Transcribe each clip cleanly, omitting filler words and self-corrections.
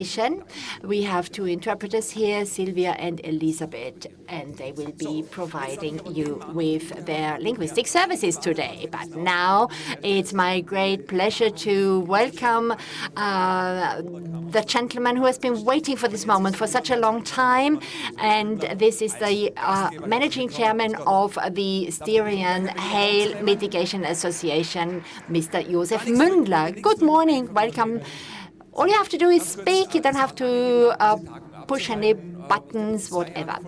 We have two interpreters here, Sylvia and Elisabeth, and they will be providing you with their linguistic services today. But now it's my great pleasure to welcome the gentleman who has been waiting for this moment for such a long time, and this is the managing chairman of the Styrian Hail Mitigation Association, Mr. Josef Muendler. Good morning, welcome. All you have to do is speak. You don't have to push any buttons, whatever.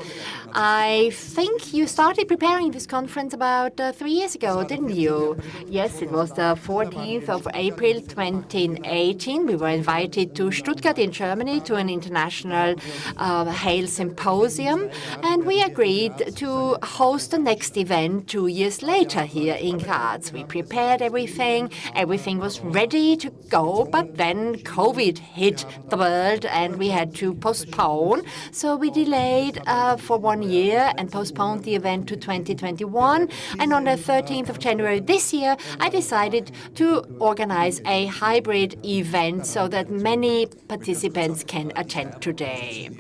I think you started preparing this conference about 3 years ago, didn't you? Yes, it was the 14th of April 2018. We were invited to Stuttgart in Germany to an international hail symposium, and we agreed to host the next event 2 years later here in Graz. We prepared everything. Everything was ready to go, but then COVID hit the world and we had to postpone. So we delayed for 1 year and postponed the event to 2021. And on the 13th of January this year, I decided to organize a hybrid event so that many participants can attend today.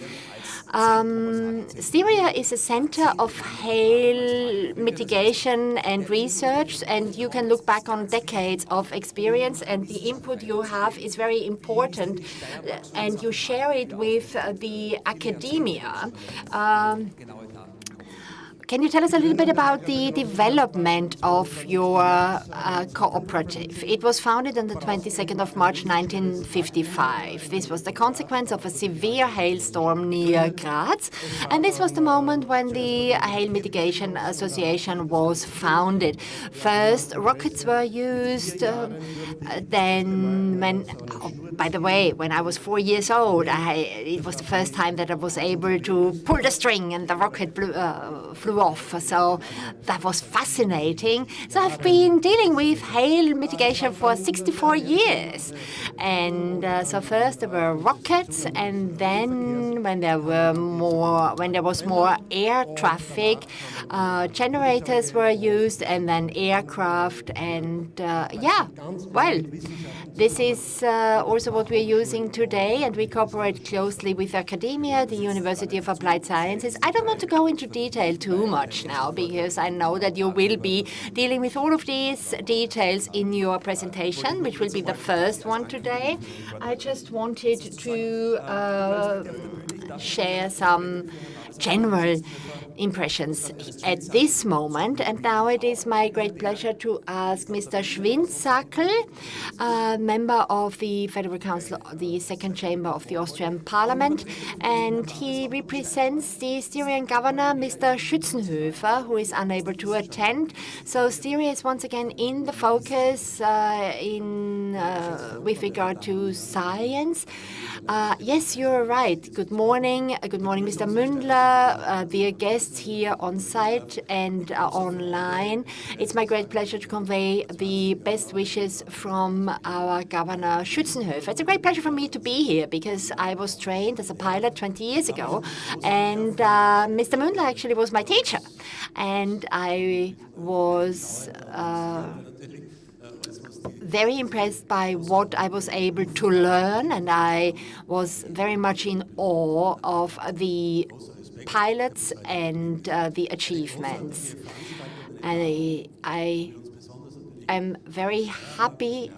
Styria is a center of hail mitigation and research, and you can look back on decades of experience, and the input you have is very important, and you share it with the academia. Can you tell us a little bit about the development of your cooperative? It was founded on the 22nd of March 1955. This was the consequence of a severe hailstorm near Graz, and this was the moment when the Hail Mitigation Association was founded. First, rockets were used. Then, by the way, when I was 4 years old, it was the first time that I was able to pull the string and the rocket flew off. So that was fascinating. So I've been dealing with hail mitigation for 64 years. And so first there were rockets, and then when there was more air traffic, generators were used, and then aircraft, and this is also what we're using today, and we cooperate closely with academia, the University of Applied Sciences. I don't want to go into detail too much now, because I know that you will be dealing with all of these details in your presentation, which will be the first one today. I just wanted to share some general impressions at this moment. And now it is my great pleasure to ask Mr. Schwindsackel, member of the Federal Council, the second chamber of the Austrian Parliament, and he represents the Styrian governor, Mr. Schützenhöfer, who is unable to attend. So Styria is once again in the focus with regard to science. Yes, you're right. Good morning. Good morning, Mr. Muendler, dear guests here on site and online. It's my great pleasure to convey the best wishes from our Governor Schützenhöfer. It's a great pleasure for me to be here because I was trained as a pilot 20 years ago, and Mr. Muendler actually was my teacher, and I was very impressed by what I was able to learn, and I was very much in awe of the pilots and the achievements. I am very happy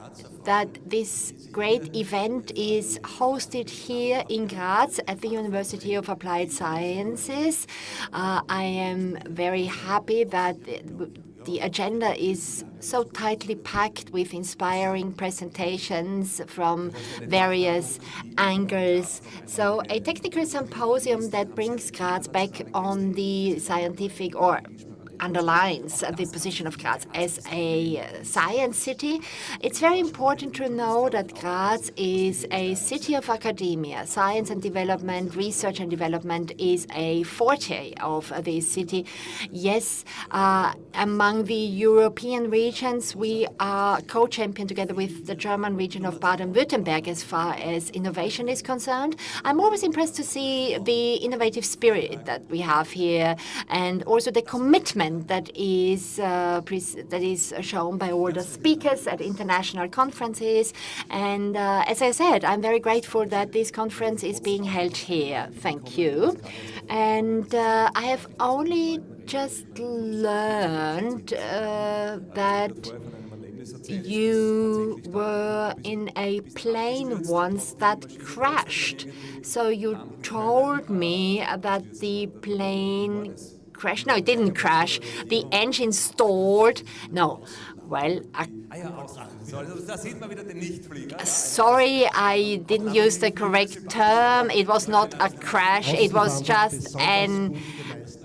that this great event is hosted here in Graz at the University of Applied Sciences. I am very happy that the agenda is so tightly packed with inspiring presentations from various angles. So a technical symposium that brings Graz back on the scientific, or underlines the position of Graz as a science city. It's very important to know that Graz is a city of academia. Science and development, research and development is a forte of this city. Yes, among the European regions, we are co-champion together with the German region of Baden-Württemberg as far as innovation is concerned. I'm always impressed to see the innovative spirit that we have here, and also the commitment achievement that is shown by all the speakers at international conferences. And as I said, I'm very grateful that this conference is being held here. Thank you. And I have only just learned that you were in a plane once that crashed. So you told me that the plane crashed. No, it didn't crash. The engine stalled. No, well, sorry, I didn't use the correct term. It was not a crash. It was just an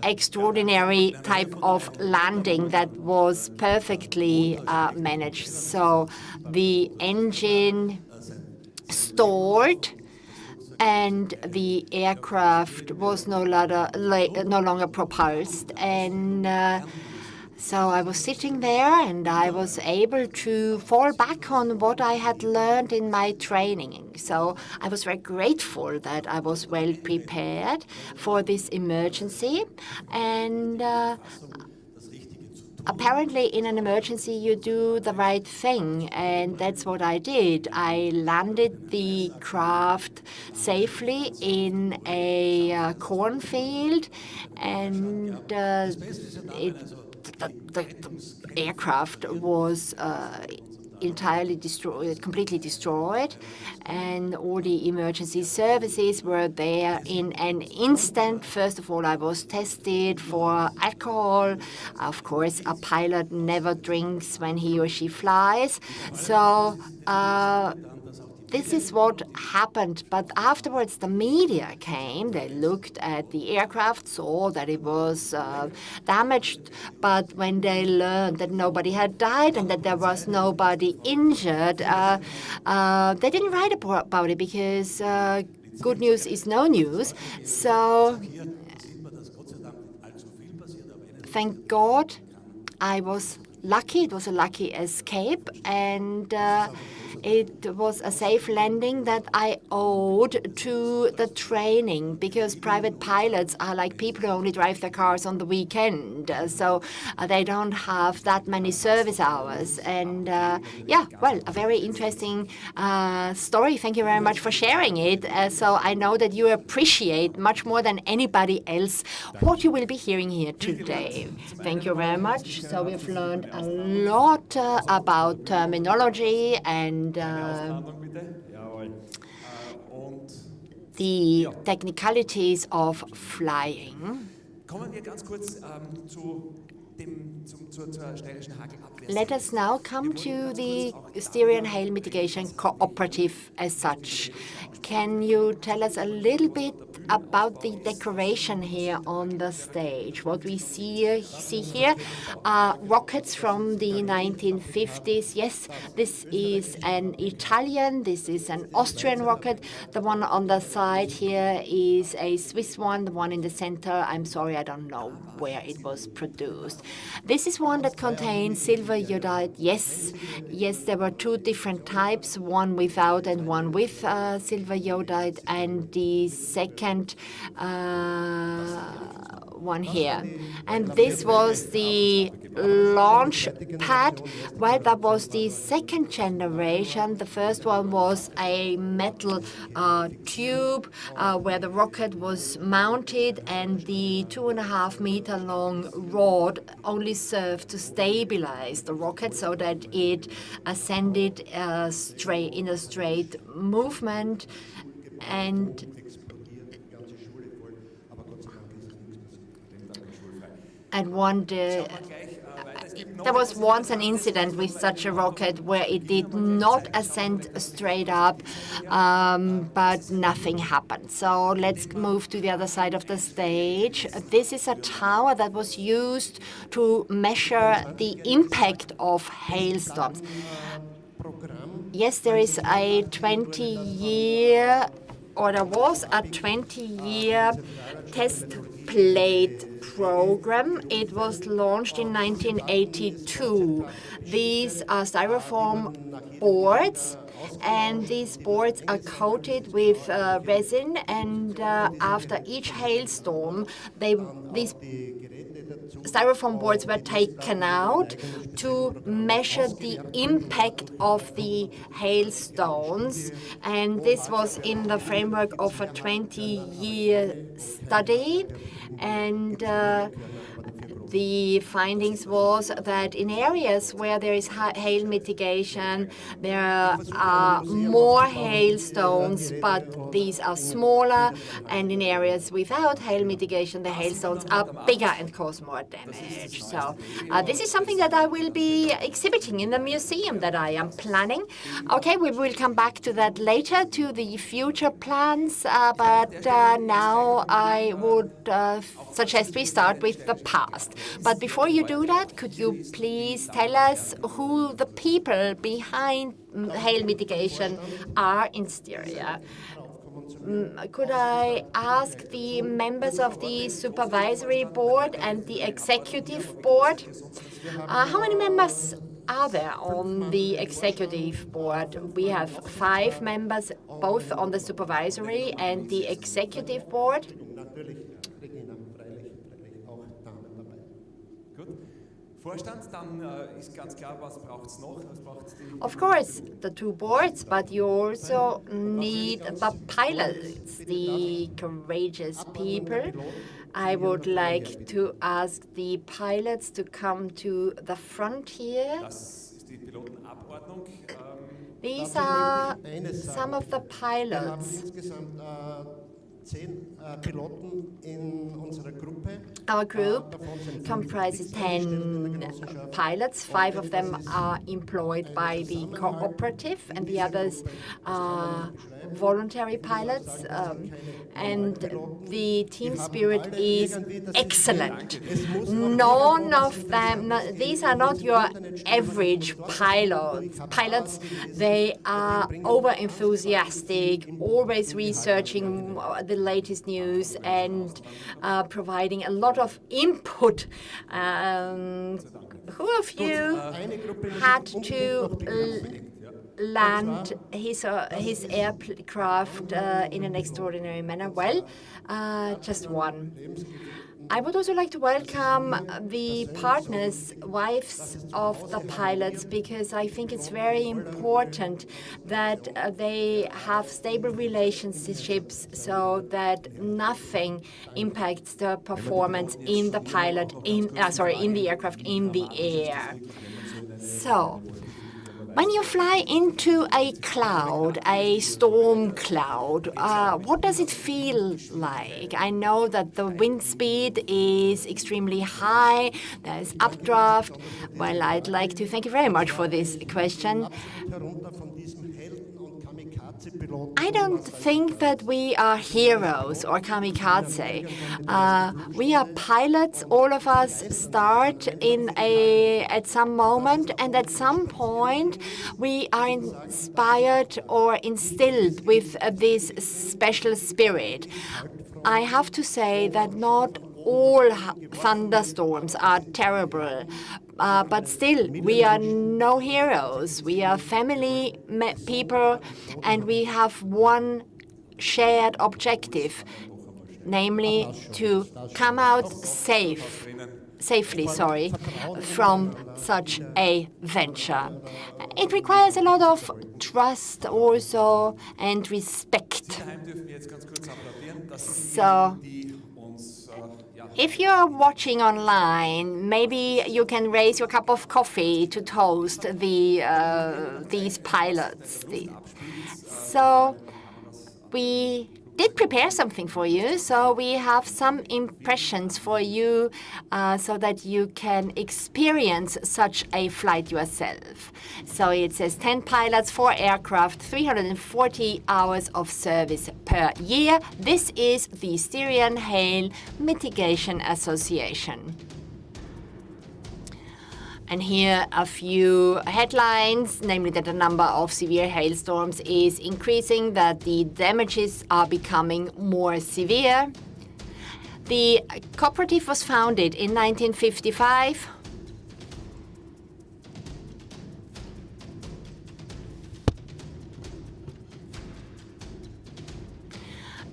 extraordinary type of landing that was perfectly managed. So the engine stalled and the aircraft was no longer propulsed. And so I was sitting there and I was able to fall back on what I had learned in my training. So I was very grateful that I was well prepared for this emergency. And apparently in an emergency you do the right thing, and that's what I did. I landed the craft safely in a cornfield, and the aircraft was entirely destroyed, completely destroyed, and all the emergency services were there in an instant. First of all, I was tested for alcohol. Of course, a pilot never drinks when he or she flies. So this is what happened. But afterwards, the media came. They looked at the aircraft, saw that it was damaged. But when they learned that nobody had died and that there was nobody injured, they didn't write about it because good news is no news. So thank God I was lucky. It was a lucky escape, and it was a safe landing that I owed to the training, because private pilots are like people who only drive their cars on the weekend, so they don't have that many service hours. And yeah, well, a very interesting story. Thank you very much for sharing it. So I know that you appreciate much more than anybody else what you will be hearing here today. Thank you very much. So we've learned a lot about terminology and the technicalities of flying. Let us now come to the Styrian Hail Mitigation Cooperative as such. Can you tell us a little bit about the decoration here on the stage? What we see here are rockets from the 1950s. Yes, this is an Italian, this is an Austrian rocket. The one on the side here is a Swiss one. The one in the center, I'm sorry, I don't know where it was produced. This is one that contains silver iodide. Yes, there were two different types, one without and one with silver iodide, and the second one here. And this was the launch pad. Well, that was the second generation. The first one was a metal tube where the rocket was mounted, and the 2.5 meter long rod only served to stabilize the rocket so that it ascended straight in a straight movement. And there was once an incident with such a rocket where it did not ascend straight up, but nothing happened. So let's move to the other side of the stage. This is a tower that was used to measure the impact of hailstorms. Yes, there is a 20-year, or there was a 20-year test plate program. It was launched in 1982. These are styrofoam boards, and these boards are coated with resin, and after each hailstorm, these styrofoam boards were taken out to measure the impact of the hailstones, and this was in the framework of a 20-year study. And the findings was that in areas where there is hail mitigation, there are more hailstones, but these are smaller, and in areas without hail mitigation, the hailstones are bigger and cause more damage. So this is something that I will be exhibiting in the museum that I am planning. Okay, we will come back to that later, to the future plans, but now I would suggest we start with the past. But before you do that, could you please tell us who the people behind hail mitigation are in Styria? Could I ask the members of the supervisory board and the executive board? How many members are there on the executive board? We have 5 members, both on the supervisory and the executive board. Of course, the 2 boards, but you also need the pilots, the courageous people. I would like to ask the pilots to come to the front here. These are some of the pilots. Our group comprises 10 pilots. 5 of them are employed by the cooperative, and the others are voluntary pilots. And the team spirit is excellent. None of them, these are not your average pilots. They are over-enthusiastic, always researching the latest news and providing a lot of input. Who of you had to land his aircraft in an extraordinary manner? Well, just one. I would also like to welcome the partners, wives of the pilots, because I think it's very important that they have stable relationships so that nothing impacts the performance in the in the aircraft in the air. So, when you fly into a cloud, a storm cloud, what does it feel like? I know that the wind speed is extremely high, there is updraft. Well, I'd like to thank you very much for this question. I don't think that we are heroes or kamikaze. We are pilots. All of us start at some moment, and at some point we are inspired or instilled with this special spirit. I have to say that not all thunderstorms are terrible, but still, we are no heroes. We are family people, and we have one shared objective, namely to come out safely, from such a venture. It requires a lot of trust also and respect. So, if you are watching online, maybe you can raise your cup of coffee to toast these pilots. So we did prepare something for you. So we have some impressions for you so that you can experience such a flight yourself. So it says 10 pilots, 4 aircraft, 340 hours of service per year. This is the Styrian Hail Mitigation Association. And here a few headlines, namely that the number of severe hailstorms is increasing, that the damages are becoming more severe. The cooperative was founded in 1955.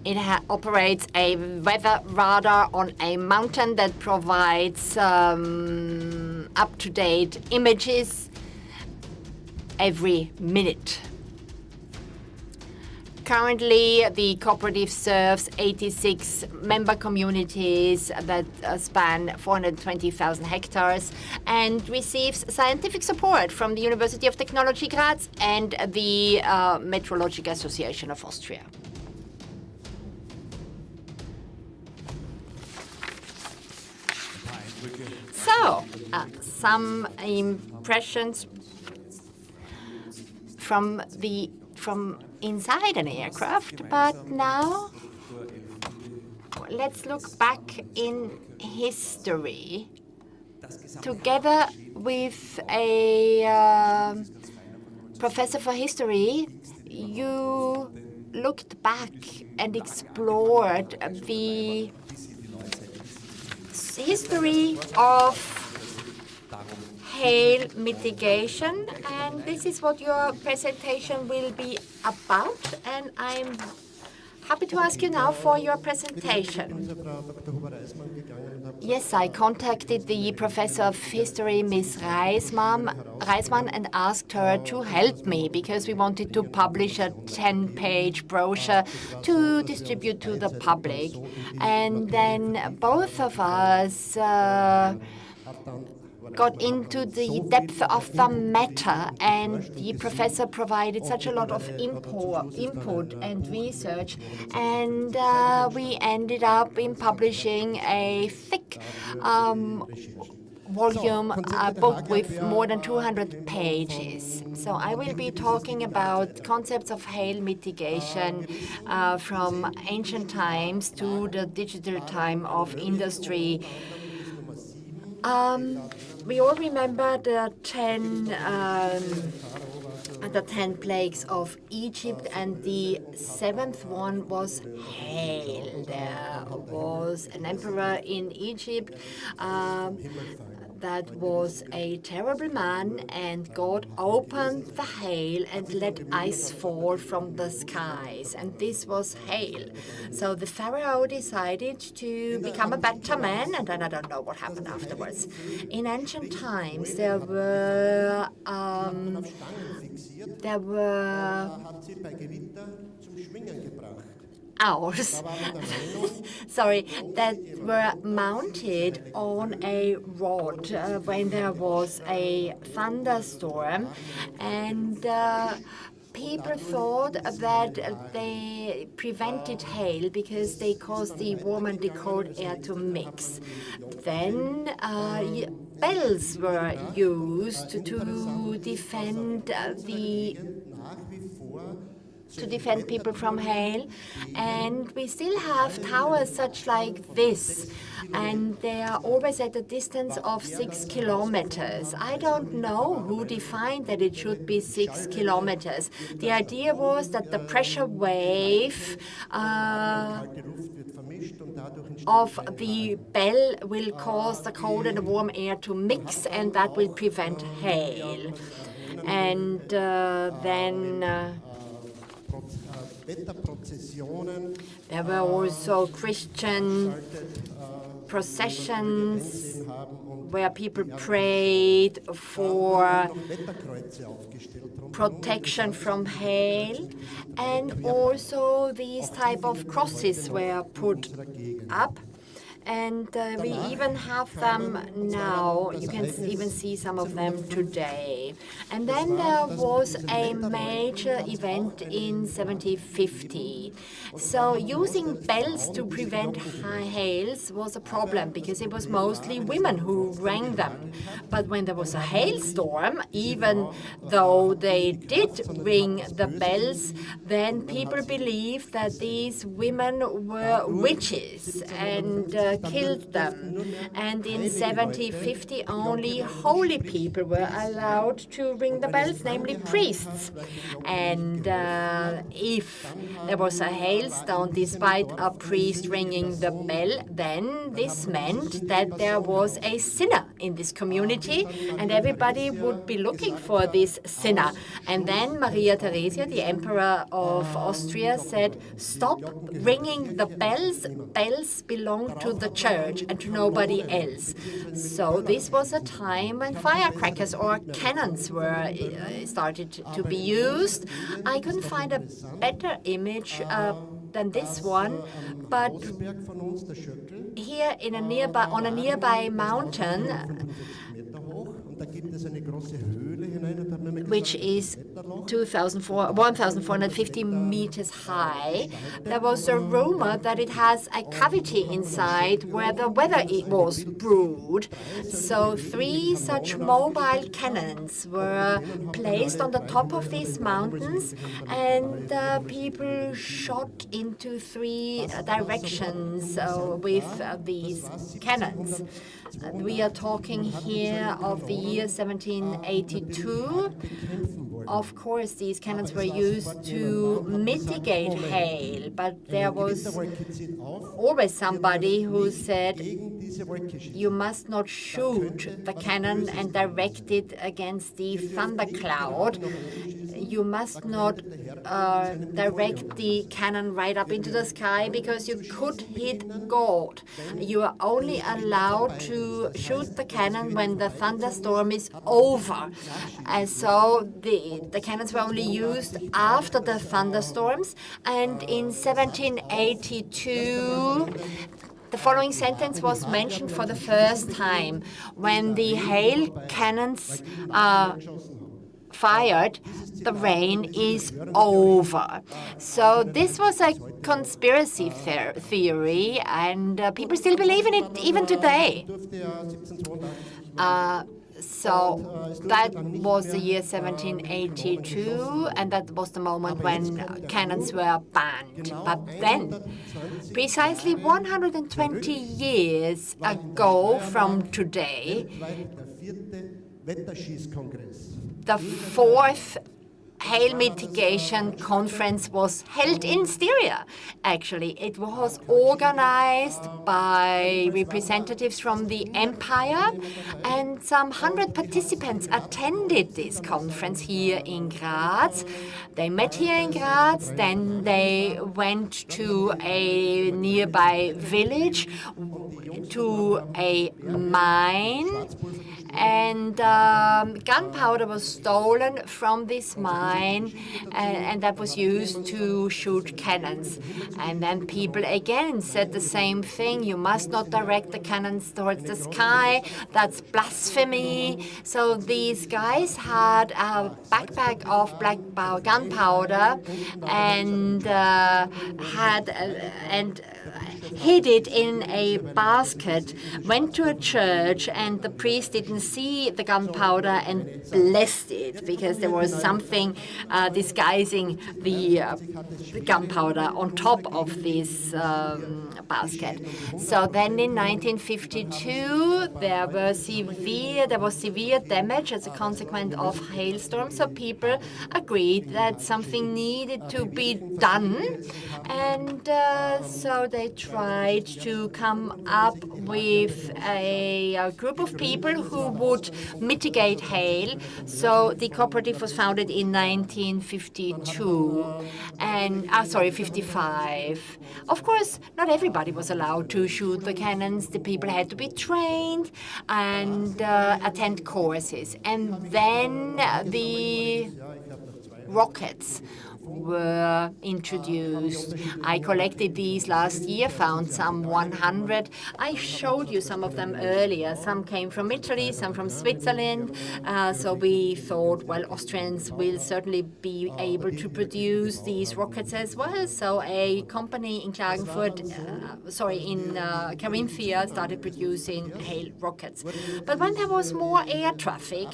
It operates a weather radar on a mountain that provides up-to-date images every minute. Currently, the cooperative serves 86 member communities that span 420,000 hectares and receives scientific support from the University of Technology Graz and the Meteorological Association of Austria. So, some impressions from inside an aircraft, but now let's look back in history together with a professor for history. You looked back and explored the history of hail mitigation, and this is what your presentation will be about, and I'm happy to ask you now for your presentation. Yes, I contacted the professor of history, Ms. Reisman, and asked her to help me because we wanted to publish a 10-page brochure to distribute to the public. And then both of us got into the depth of the matter, and the professor provided such a lot of input and research, and we ended up in publishing a thick volume book with more than 200 pages. So I will be talking about concepts of hail mitigation from ancient times to the digital time of industry. We all remember the 10 plagues of Egypt, and the 7th one was hail. There was an emperor in Egypt that was a terrible man, and God opened the hail and let ice fall from the skies, and this was hail. So the Pharaoh decided to become a better man, and then I don't know what happened afterwards. In ancient times, there were owls, sorry, that were mounted on a rod when there was a thunderstorm, and people thought that they prevented hail because they caused the warm and the cold air to mix. Then bells were used to defend people from hail, and we still have towers such like this, and they are always at a distance of 6 kilometers. I don't know who defined that it should be 6 kilometers. The idea was that the pressure wave of the bell will cause the cold and the warm air to mix, and that will prevent hail. And then there were also Christian processions where people prayed for protection from hail, and also these type of crosses were put up. And we even have them now. You can even see some of them today. And then there was a major event in 1750. So using bells to prevent hails was a problem because it was mostly women who rang them. But when there was a hailstorm, even though they did ring the bells, then people believed that these women were witches and killed them. And in 1750, only holy people were allowed to ring the bells, namely priests. And if there was a hailstone despite a priest ringing the bell, then this meant that there was a sinner in this community, and everybody would be looking for this sinner. And then Maria Theresia, the Emperor of Austria, said, "Stop ringing the bells. Bells belong to the church and to nobody else." So this was a time when firecrackers or cannons were started to be used. I couldn't find a better image than this one, but here on a nearby mountain, which is 1,450 meters high, there was a rumor that it has a cavity inside where the weather was brewed. So 3 such mobile cannons were placed on the top of these mountains, and people shot into 3 directions with these cannons. We are talking here of the year 1782. Of course, these cannons were used to mitigate hail, but there was always somebody who said, "You must not shoot the cannon and direct it against the thundercloud. You must not direct the cannon right up into the sky because you could hit God. You are only allowed to shoot the cannon when the thunderstorm is over." And so the cannons were only used after the thunderstorms. And in 1782, the following sentence was mentioned for the first time: "When the hail cannons are fired, the rain is over." So this was a conspiracy theory, and people still believe in it even today. So that was the year 1782, and that was the moment when cannons were banned. But then, precisely 120 years ago from today, the 4th Hail Mitigation Conference was held in Styria. Actually, it was organized by representatives from the empire, and some 100 participants attended this conference here in Graz. They met here in Graz, then they went to a nearby village, to a mine, and gunpowder was stolen from this mine, and that was used to shoot cannons. And then people again said the same thing: "You must not direct the cannons towards the sky. That's blasphemy." So these guys had a backpack of gunpowder and hid it in a basket, went to a church, and the priest didn't see the gunpowder and blessed it because there was something disguising the gunpowder on top of this basket. So then in 1952 there was severe damage as a consequence of hailstorms, so people agreed that something needed to be done, and so they tried to come up with a group of people who would mitigate hail. So the cooperative was founded in 1952 and 55. Of course, not everybody was allowed to shoot the cannons. The people had to be trained and attend courses. And then the rockets were introduced. I collected these last year, found some 100. I showed you some of them earlier. Some came from Italy, some from Switzerland. So we thought, well, Austrians will certainly be able to produce these rockets as well. So a company in Carinthia started producing hail rockets. But when there was more air traffic,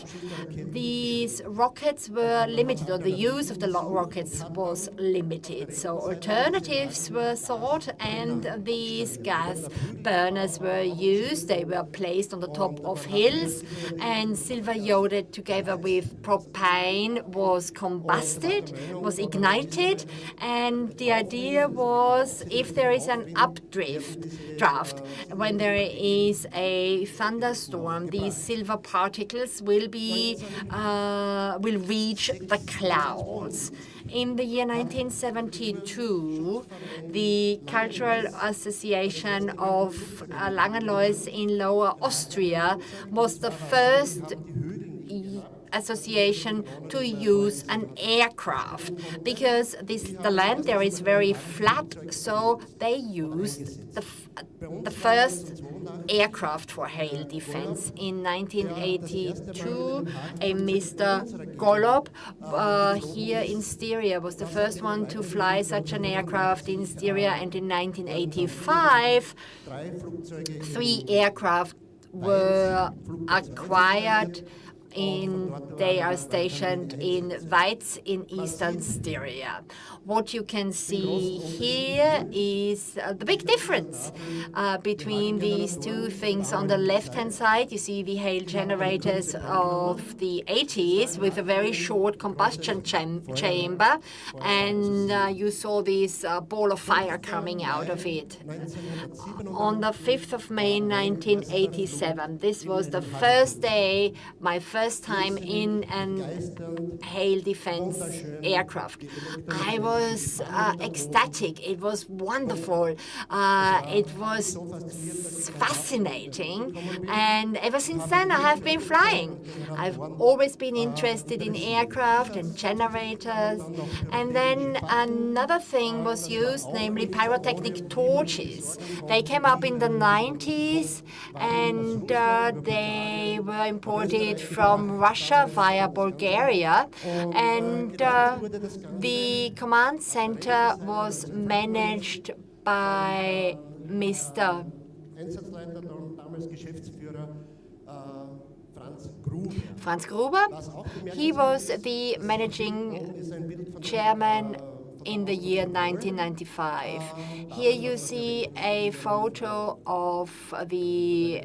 these rockets were limited, or the use of the rockets gas was limited. So alternatives were sought, and these gas burners were used. They were placed on the top of hills, and silver iodide together with propane was combusted, was ignited, and the idea was if there is an draft, when there is a thunderstorm, these silver particles will reach the clouds. In the year 1972, the Cultural Association of Langenlois in Lower Austria was the first association to use an aircraft, because the land there is very flat, so they used the first aircraft for hail defense. In 1982, a Mr. Golob here in Styria was the first one to fly such an aircraft in Styria, and in 1985, 3 aircraft were acquired. They are stationed in Weiz in eastern Styria. What you can see here is the big difference between these two things. On the left-hand side, you see the hail generators of the 80s with a very short combustion chamber, and you saw this ball of fire coming out of it. On the 5th of May 1987, this was the first day, my first time in an hail defense aircraft. I was ecstatic. It was wonderful. It was fascinating. And ever since then, I have been flying. I've always been interested in aircraft and generators. And then another thing was used, namely pyrotechnic torches. They came up in the 90s, and they were imported from Russia via Bulgaria, and the command center was managed by Mr. Franz Gruber. He was the managing chairman in the year 1995. Here you see a photo of the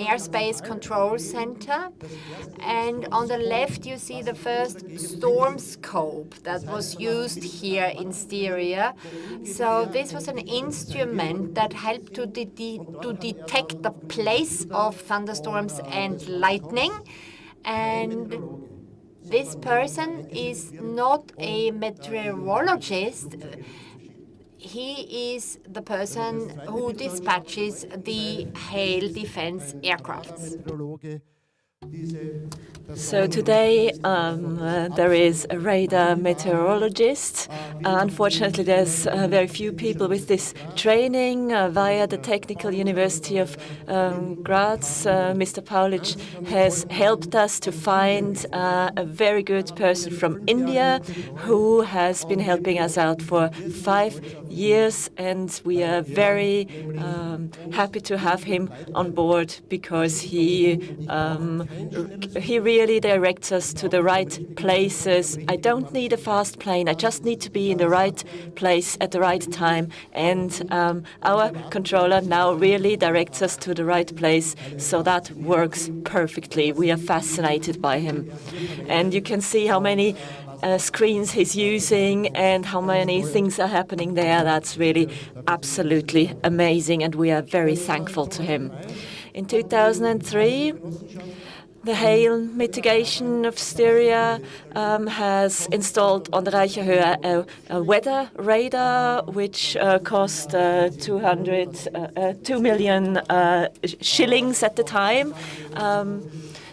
Airspace Control Center, and on the left you see the first storm scope that was used here in Styria. So this was an instrument that helped to detect the place of thunderstorms and lightning, and this person is not a meteorologist. He is the person who dispatches the hail defense aircrafts. So today there is a radar meteorologist. Unfortunately, there's very few people with this training via the Technical University of Graz. Mr. Paulic has helped us to find a very good person from India who has been helping us out for 5 years, and we are very happy to have him on board because he really directs us to the right places. I don't need a fast plane. I just need to be in the right place at the right time. And our controller now really directs us to the right place. So that works perfectly. We are fascinated by him. And you can see how many screens he's using and how many things are happening there. That's really absolutely amazing. And we are very thankful to him. In 2003, the hail mitigation of Styria has installed on the Reicher Höhe a weather radar, which cost 2 million shillings at the time.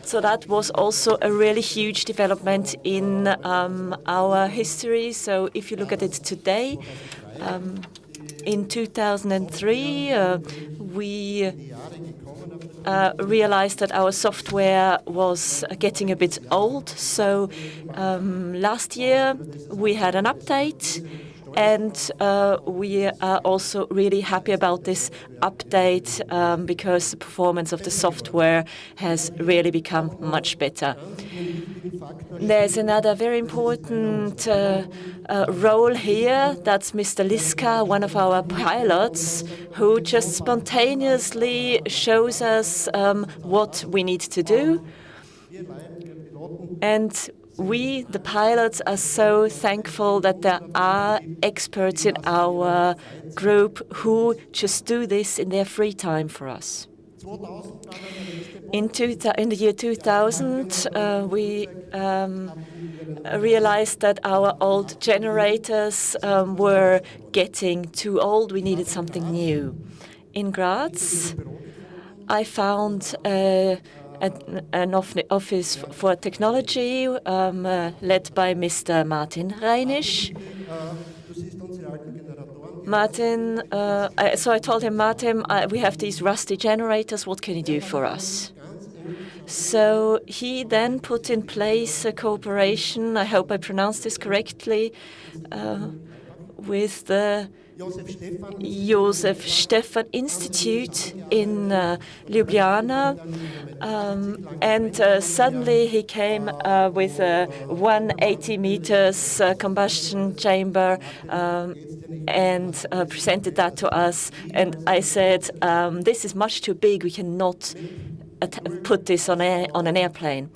So that was also a really huge development in our history. So if you look at it today, in 2003, we realized that our software was getting a bit old. So last year we had an update, And we are also really happy about this update because the performance of the software has really become much better. There's another very important role here. That's Mr. Liska, one of our pilots, who just spontaneously shows us what we need to do. And we, the pilots, are so thankful that there are experts in our group who just do this in their free time for us. In the year 2000, we realized that our old generators were getting too old. We needed something new. In Graz, I found an office for technology led by Mr. Martin Reinisch. Martin, so I told him, Martin, we have these rusty generators. What can you do for us? So he then put in place a cooperation, I hope I pronounced this correctly, with the Josef Stephan Institute in Ljubljana. And suddenly he came with a 180 meters combustion chamber and presented that to us. And I said, this is much too big. We cannot put this on an airplane.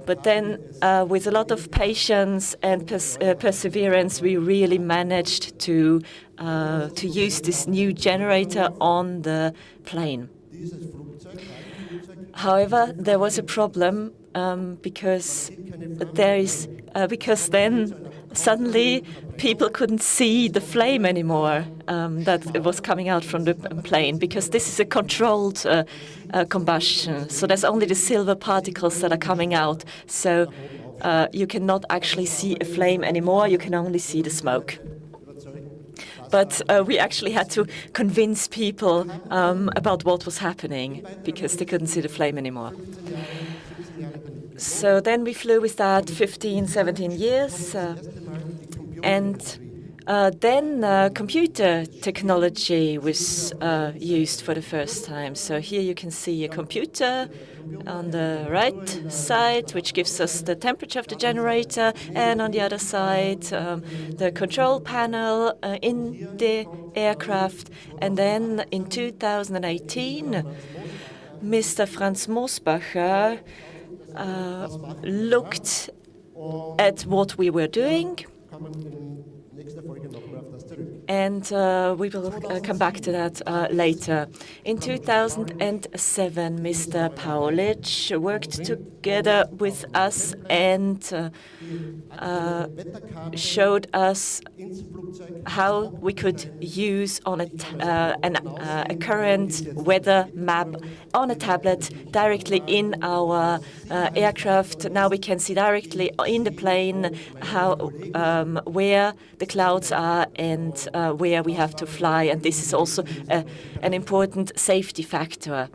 But then, with a lot of patience and perseverance, we really managed to use this new generator on the plane. However, there was a problem because then suddenly people couldn't see the flame anymore that was coming out from the plane, because this is a controlled combustion. So there's only the silver particles that are coming out. So you cannot actually see a flame anymore. You can only see the smoke. But we actually had to convince people about what was happening because they couldn't see the flame anymore. So then we flew with that 15, 17 years. And then computer technology was used for the first time. So here you can see a computer on the right side, which gives us the temperature of the generator, and on the other side, the control panel in the aircraft. And then in 2018, Mr. Franz Mosbacher looked at what we were doing, and we will come back to that later. In 2007, Mr. Paulic worked together with us and showed us how we could use on a current weather map on a tablet directly in our aircraft. Now we can see directly in the plane how where the clouds are and where we have to fly, and this is also an important safety factor.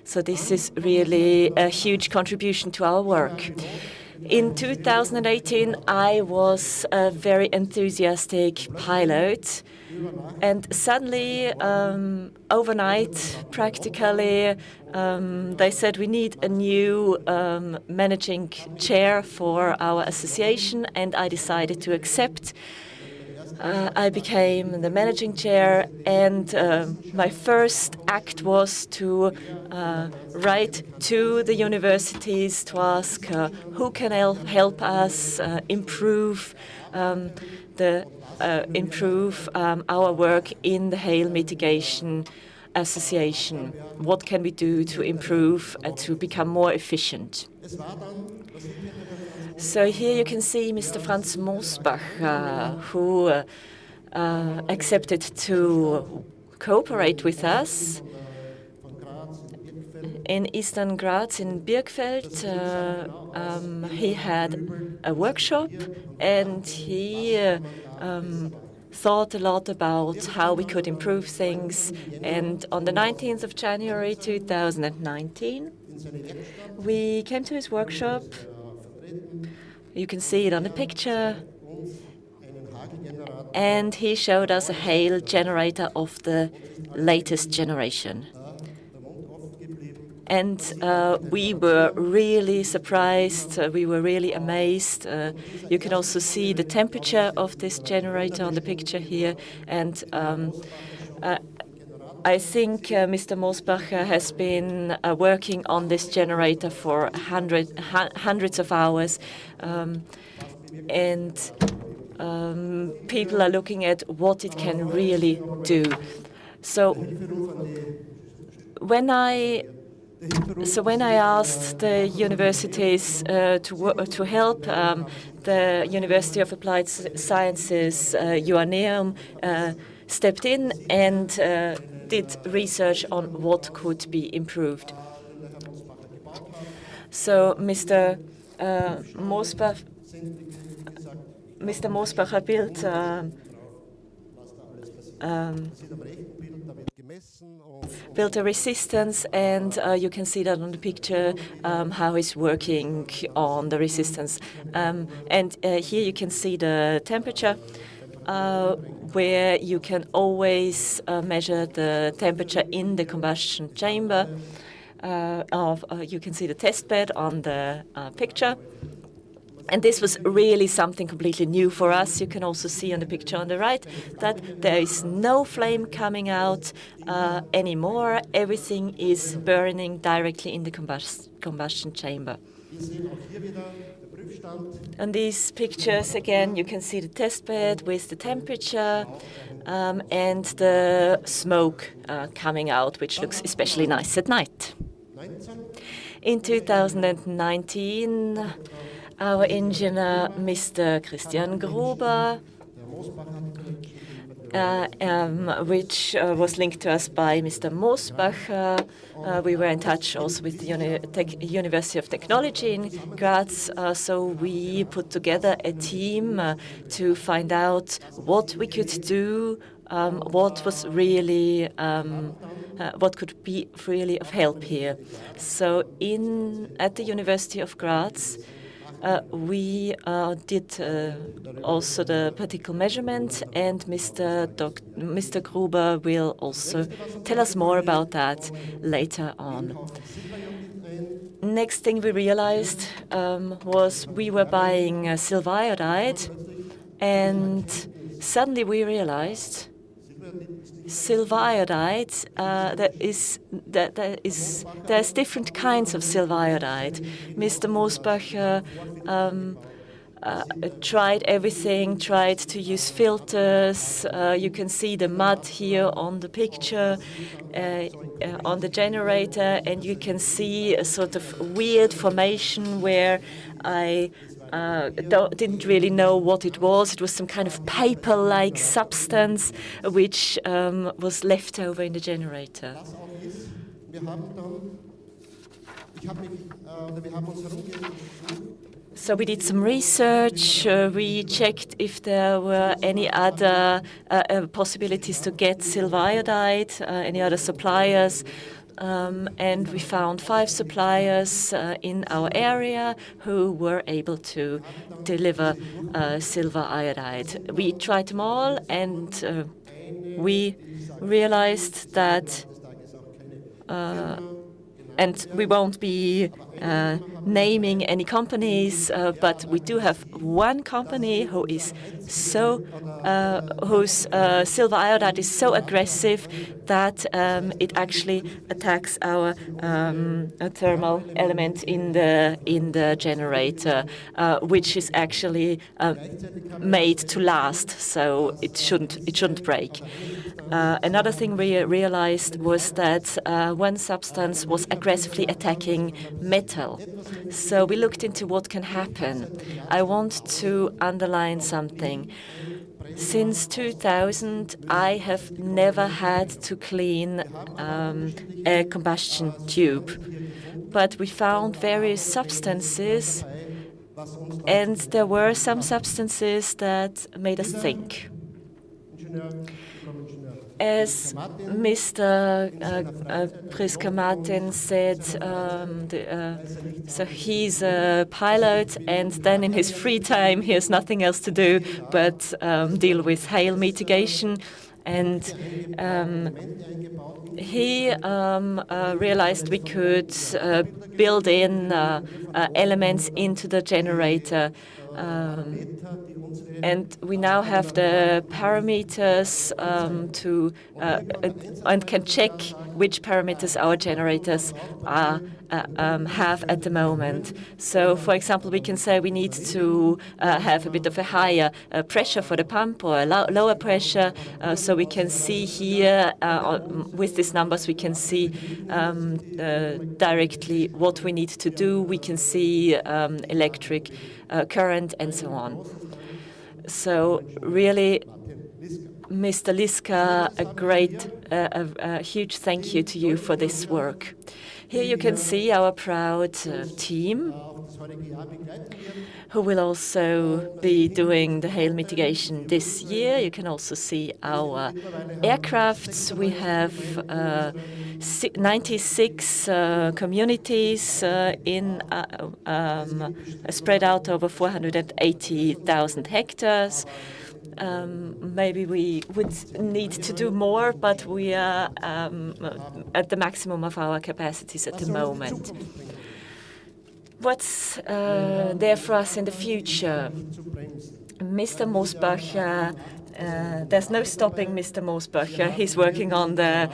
So this is really a huge contribution to our work. In 2018, I was a very enthusiastic pilot, and suddenly, overnight, practically, they said we need a new managing chair for our association, and I decided to accept. I became the managing chair, and my first act was to write to the universities to ask who can help us improve our work in the Hail Mitigation Association. What can we do to improve, to become more efficient? So here you can see Mr. Franz Mosbacher, who accepted to cooperate with us. In Eastern Graz, in Birkfeld, he had a workshop, and he thought a lot about how we could improve things. And on the 19th of January 2019, we came to his workshop. You can see it on the picture. and he showed us a Hail generator of the latest generation. And we were really surprised, we were really amazed. You can also see the temperature of this generator on the picture here. And I think Mr. Mosbacher has been working on this generator for hundreds of hours. And people are looking at what it can really do. So when I asked the universities to help, the University of Applied Sciences, UANEUM, stepped in and did research on what could be improved. So Mr. Mosbacher built built a resistance, and you can see that on the picture how it's working on the resistance. And here you can see the temperature, where you can always measure the temperature in the combustion chamber. You can see the test bed on the picture. And this was really something completely new for us. You can also see on the picture on the right that there is no flame coming out anymore. Everything is burning directly in the combustion chamber. On these pictures, again, you can see the test bed with the temperature and the smoke coming out, which looks especially nice at night. In 2019, our engineer, Mr. Christian Gruber, which was linked to us by Mr. Mosbacher. We were in touch also with the University of Technology in Graz, so we put together a team to find out what we could do, what could be really of help here. So at the University of Graz, we did also the particle measurement, and Mr. Gruber will also tell us more about that later on. Next thing we realized was we were buying silver iodide, and suddenly we realized silver iodide, there's different kinds of silver iodide. Mr. Mosbacher tried everything, tried to use filters. You can see the mud here on the picture, on the generator, and you can see a sort of weird formation where I didn't really know what it was. It was some kind of paper-like substance which was left over in the generator. So we did some research. We checked if there were any other possibilities to get silver iodide, any other suppliers. And we found 5 suppliers in our area who were able to deliver silver iodide. We tried them all, and we realized that, and we won't be naming any companies, but we do have one company who is whose silver iodide is so aggressive that it actually attacks our thermal element in the generator, which is actually made to last, so it shouldn't break. Another thing we realized was that one substance was aggressively attacking metal. So we looked into what can happen. I want to underline something. Since 2000, I have never had to clean a combustion tube. But we found various substances, and there were some substances that made us think. As Mr. Priska Martin said, so he's a pilot, and then in his free time he has nothing else to do but deal with hail mitigation. And he realized we could build in elements into the generator. And we now have the parameters and can check which parameters our generators have at the moment. So, for example, we can say we need to have a bit of a higher pressure for the pump or a lower pressure. So we can see here with these numbers, we can see directly what we need to do. We can see electric current and so on. So really, Mr. Liska, a huge thank you to you for this work. Here you can see our proud team, who will also be doing the hail mitigation this year. You can also see our aircrafts. We have 96 communities spread out over 480,000 hectares. Maybe we would need to do more, but we are at the maximum of our capacities at the moment. What's there for us in the future? Mr. Mosbacher, there's no stopping Mr. Mosbacher. He's working on the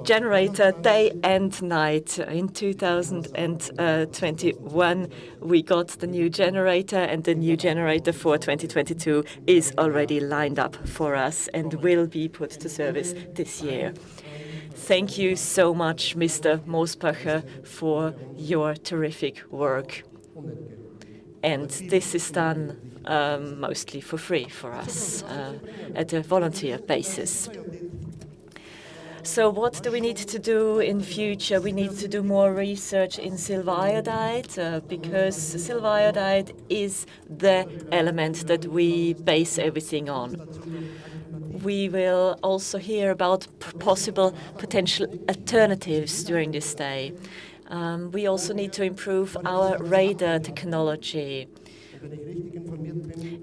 generator day and night. In 2021, we got the new generator, and the new generator for 2022 is already lined up for us and will be put to service this year. Thank you so much, Mr. Mosbacher, for your terrific work. And this is done mostly for free for us at a volunteer basis. So what do we need to do in future? We need to do more research in silver iodide because silver iodide is the element that we base everything on. We will also hear about potential alternatives during this day. We also need to improve our radar technology.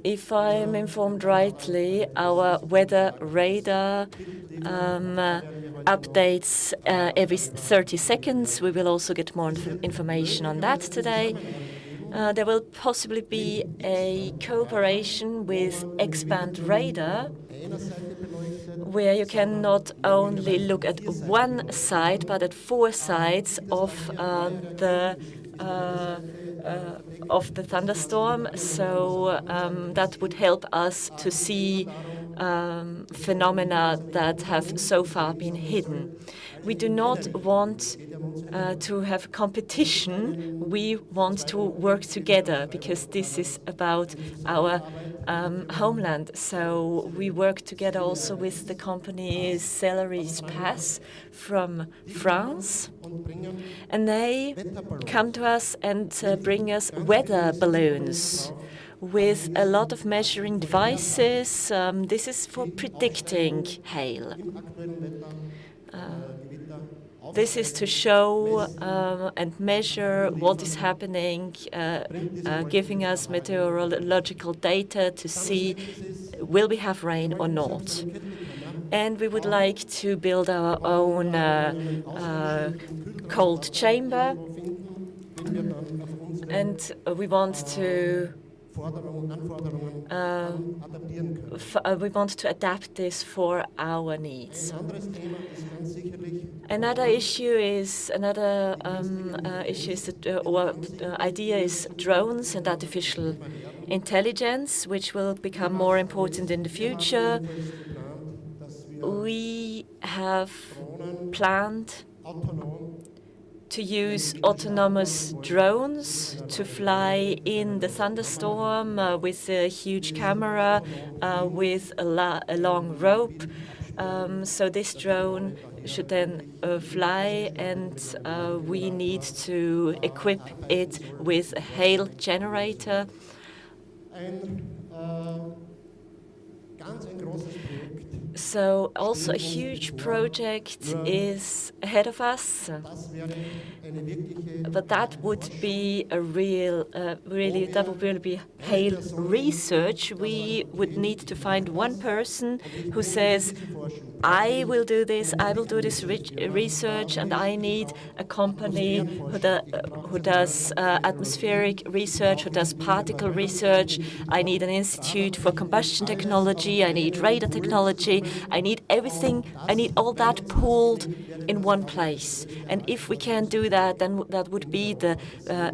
If I'm informed rightly, our weather radar updates every 30 seconds. We will also get more information on that today. There will possibly be a cooperation with Expand Radar, where you can not only look at one side, but at 4 sides of the thunderstorm. So that would help us to see phenomena that have so far been hidden. We do not want to have competition. We want to work together because this is about our homeland. So we work together also with the company Celeris Pass from France. And they come to us and bring us weather balloons with a lot of measuring devices. This is for predicting hail. This is to show and measure what is happening, giving us meteorological data to see will we have rain or not. And we would like to build our own cold chamber. And we want to adapt this for our needs. Another issue is idea is drones and artificial intelligence, which will become more important in the future. We have planned to use autonomous drones to fly in the thunderstorm with a huge camera, with a long rope. So this drone should then fly, and we need to equip it with a hail generator. So also a huge project is ahead of us, but that would be a real, that would really be Hail research. We would need to find one person who says, I will do this research, and I need a company who does atmospheric research, who does particle research. I need an institute for combustion technology. I need radar technology. I need everything. I need all that pooled in one place. And if we can do that, then that would be the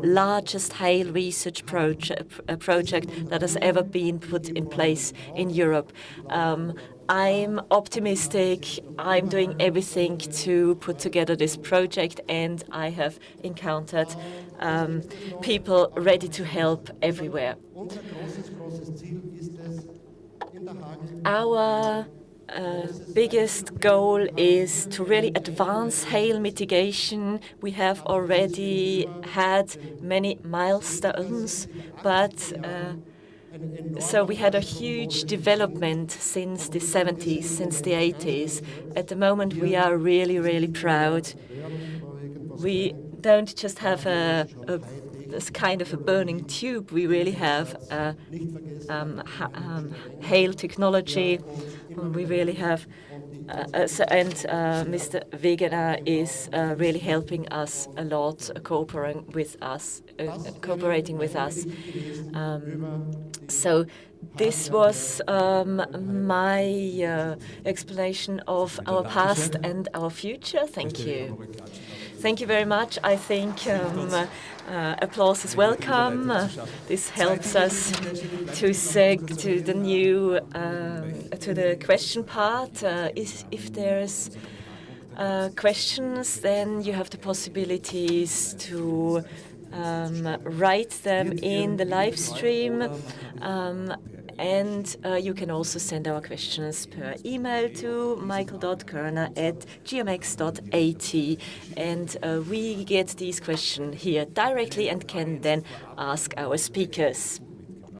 largest Hail research project that has ever been put in place in Europe. I'm optimistic. I'm doing everything to put together this project, and I have encountered people ready to help everywhere. Our biggest goal is to really advance hail mitigation. We have already had many milestones, but so we had a huge development since the 70s, since the 80s. At the moment, we are really, really proud. We don't just have this kind of a burning tube. We really have hail technology. We really have, Mr. Wegener is really helping us a lot, cooperating with us. So this was my explanation of our past and our future. Thank you. Thank you very much. I think applause is welcome. This helps us to the new to the question part. If there's questions, then you have the possibilities to write them in the live stream. And you can also send our questions per email to michael.körner@gmx.at. And we get these questions here directly and can then ask our speakers.